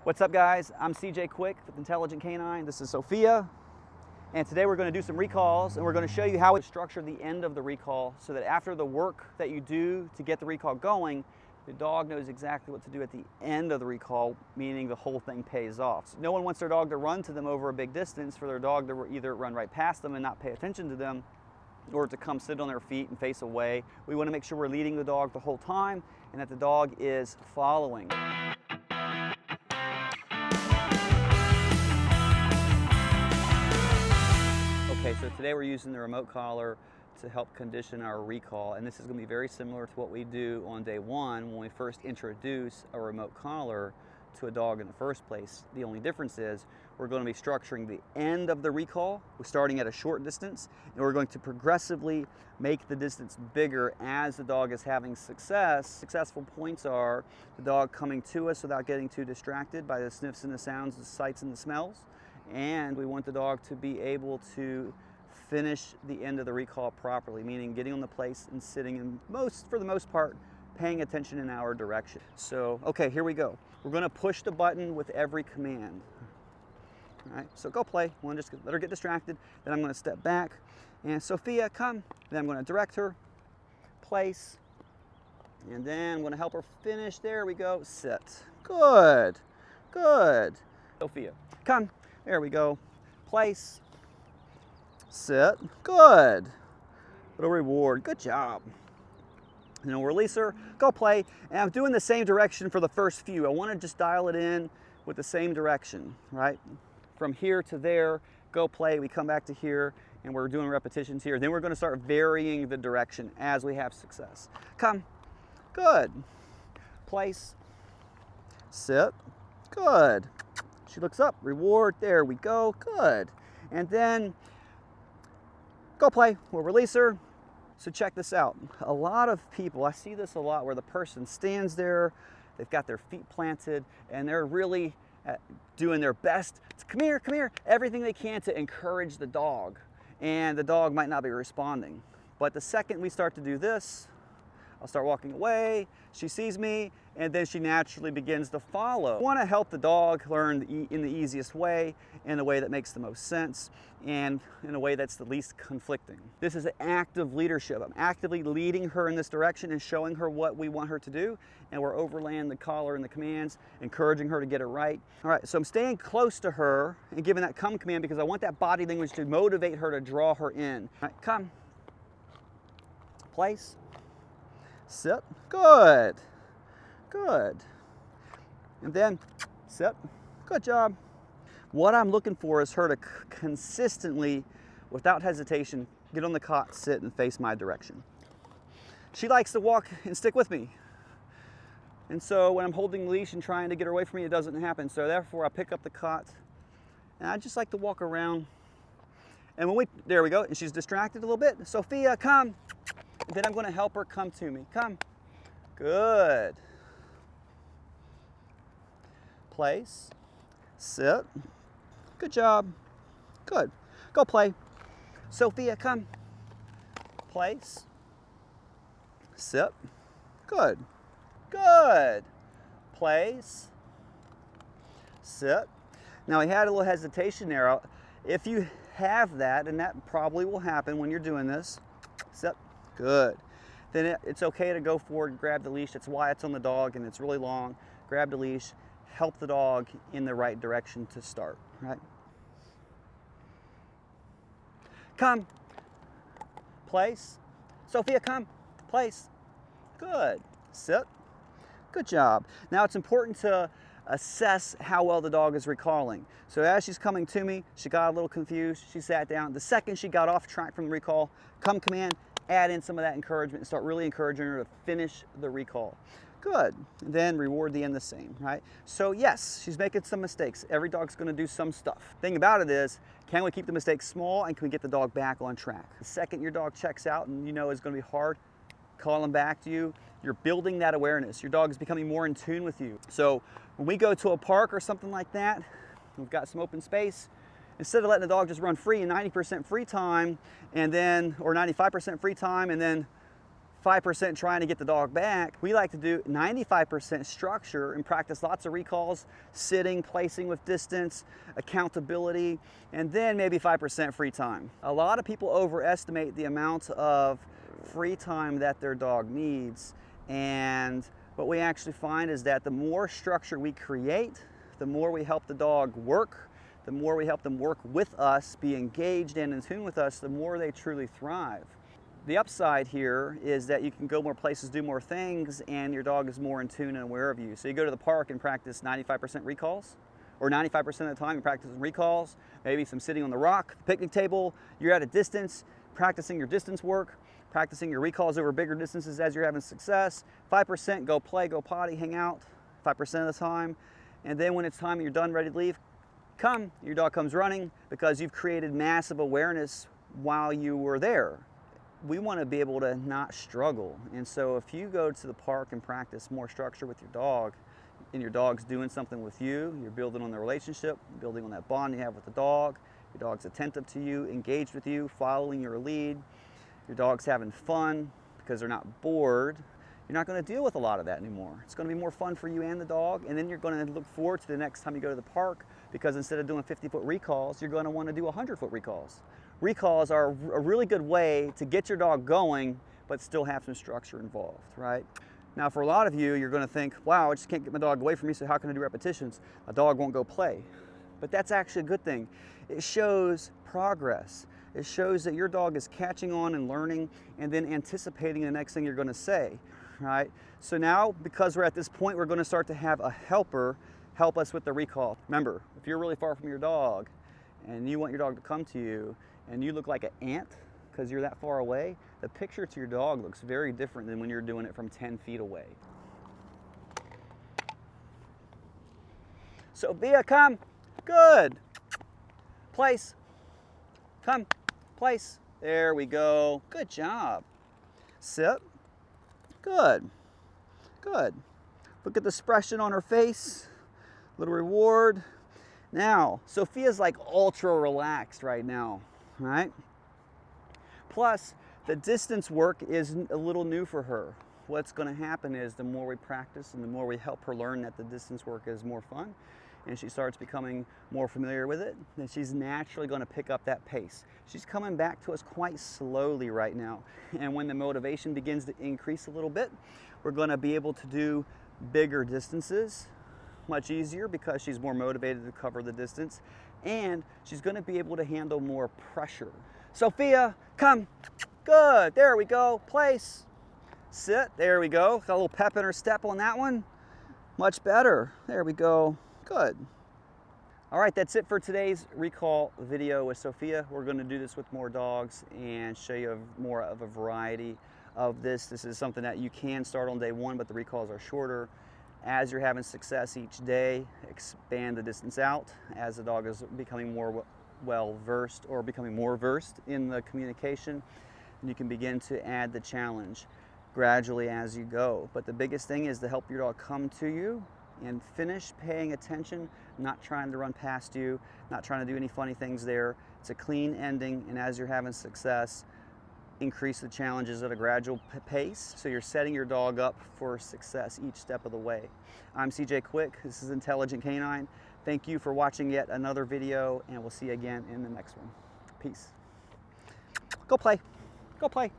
What's up, guys? I'm CJ Quick with Intelligent Canine. This is Sophia, and today we're going to do some recalls, and we're going to show you how to structure the end of the recall so that after the work that you do to get the recall going, the dog knows exactly what to do at the end of the recall, meaning the whole thing pays off. So no one wants their dog to run to them over a big distance, for their dog to either run right past them and not pay attention to them, or to come sit on their feet and face away. We want to make sure we're leading the dog the whole time and that the dog is following. Okay, so today we're using the remote collar to help condition our recall, and this is going to be very similar to what we do on day one when we first introduce a remote collar to a dog in the first place. The only difference is we're going to be structuring the end of the recall. We're starting at a short distance, and we're going to progressively make the distance bigger as the dog is having success. Successful points are the dog coming to us without getting too distracted by the sniffs and the sounds, the sights and the smells. And we want the dog to be able to finish the end of the recall properly, meaning getting on the place and sitting, and for the most part, paying attention in our direction. So, okay, here we go. We're going to push the button with every command. All right, so go play. We'll just let her get distracted. Then I'm going to step back, and Sophia, come. Then I'm going to direct her, place, and then I'm going to help her finish. There we go. Sit. Good. Good. Sophia, come. There we go. Place. Sit. Good. Little reward. Good job. And then we'll release her. Go play. And I'm doing the same direction for the first few. I want to just dial it in with the same direction, right? From here to there, go play. We come back to here, and we're doing repetitions here. Then we're going to start varying the direction as we have success. Come. Good. Place. Sit. Good. She looks up, reward, there we go, good. And then go play, we'll release her. So check this out. A lot of people, I see this a lot where the person stands there, they've got their feet planted, and they're really doing their best to come here, everything they can to encourage the dog. And the dog might not be responding. But the second we start to do this, I'll start walking away, she sees me, and then she naturally begins to follow. We want to help the dog learn in the easiest way, in a way that makes the most sense, and in a way that's the least conflicting. This is an active leadership. I'm actively leading her in this direction and showing her what we want her to do, and we're overlaying the collar and the commands, encouraging her to get it right. All right, so I'm staying close to her and giving that come command because I want that body language to motivate her to draw her in. All right, come. Place. Sit. Good. Good. And then sit. Good job. What I'm looking for is her to consistently, without hesitation, get on the cot, sit, and face my direction. She likes to walk and stick with me. And so when I'm holding the leash and trying to get her away from me, it doesn't happen. So therefore, I pick up the cot, and I just like to walk around. And there we go, and she's distracted a little bit. Sophia, come. And then I'm going to help her come to me. Come. Good. Place. Sit. Good job. Good. Go play. Sophia, come. Place. Sit. Good. Good. Place. Sit. Now, we had a little hesitation there. If you have that, and that probably will happen when you're doing this, sit. Good. Then it's okay to go forward and grab the leash. That's why it's on the dog and it's really long. Grab the leash, help the dog in the right direction to start, right? Come. Place. Sophia, come. Place. Good. Sit. Good job. Now it's important to assess how well the dog is recalling. So as she's coming to me, she got a little confused. She sat down. The second she got off track from the recall, come command, add in some of that encouragement and start really encouraging her to finish the recall. Good. And then reward the end the same, right? So yes, she's making some mistakes. Every dog's going to do some stuff. Thing about it is, can we keep the mistakes small and can we get the dog back on track? The second your dog checks out and you know it's going to be hard, call them back to you. You're building that awareness. Your dog is becoming more in tune with you. So when we go to a park or something like that, we've got some open space, instead of letting the dog just run free in 90% free time and then, or 95% free time and then 5% trying to get the dog back. We like to do 95% structure and practice lots of recalls, sitting, placing with distance, accountability, and then maybe 5% free time. A lot of people overestimate the amount of free time that their dog needs, and what we actually find is that the more structure we create, the more we help the dog work, the more we help them work with us, be engaged and in tune with us, the more they truly thrive. The upside here is that you can go more places, do more things, and your dog is more in tune and aware of you. So you go to the park and practice 95% recalls, or 95% of the time you're practicing recalls, maybe some sitting on the rock, the picnic table, you're at a distance, practicing your distance work, practicing your recalls over bigger distances as you're having success. 5% go play, go potty, hang out, 5% of the time. And then when it's time and you're done, ready to leave, your dog comes running because you've created massive awareness while you were there. We want to be able to not struggle. And so if you go to the park and practice more structure with your dog, and your dog's doing something with you, you're building on the relationship, building on that bond you have with the dog, your dog's attentive to you, engaged with you, following your lead, your dog's having fun because they're not bored, you're not going to deal with a lot of that anymore. It's going to be more fun for you and the dog, and then you're going to look forward to the next time you go to the park, because instead of doing 50-foot recalls, you're going to want to do 100-foot recalls. Recalls are a really good way to get your dog going, but still have some structure involved, right? Now, for a lot of you, you're going to think, wow, I just can't get my dog away from me, so how can I do repetitions? A dog won't go play. But that's actually a good thing. It shows progress. It shows that your dog is catching on and learning and then anticipating the next thing you're going to say, right? So now, because we're at this point, we're going to start to have a helper help us with the recall. Remember, if you're really far from your dog and you want your dog to come to you, and you look like an ant because you're that far away, the picture to your dog looks very different than when you're doing it from 10 feet away. Sophia, come. Good. Place. Come. Place. There we go. Good job. Sit. Good. Good. Look at the expression on her face. Little reward. Now, Sophia's like ultra relaxed right now. Right? Plus, the distance work is a little new for her. What's going to happen is the more we practice and the more we help her learn that the distance work is more fun, and she starts becoming more familiar with it, then she's naturally going to pick up that pace. She's coming back to us quite slowly right now, and when the motivation begins to increase a little bit, we're going to be able to do bigger distances much easier because she's more motivated to cover the distance, and she's going to be able to handle more pressure. Sophia, come. Good. There we go. Place. Sit. There we go. Got a little pep in her step on that one. Much better. There we go. Good. All right, that's it for today's recall video with Sophia. We're going to do this with more dogs and show you more of a variety of this. This is something that you can start on day one, but the recalls are shorter. As you're having success each day, expand the distance out as the dog is becoming more well-versed or becoming more versed in the communication. And you can begin to add the challenge gradually as you go. But the biggest thing is to help your dog come to you and finish paying attention, not trying to run past you, not trying to do any funny things there. It's a clean ending, and as you're having success, increase the challenges at a gradual pace, so you're setting your dog up for success each step of the way. I'm CJ Quick. This is Intelligent Canine. Thank you for watching yet another video, and we'll see you again in the next one. Peace. Go play. Go play.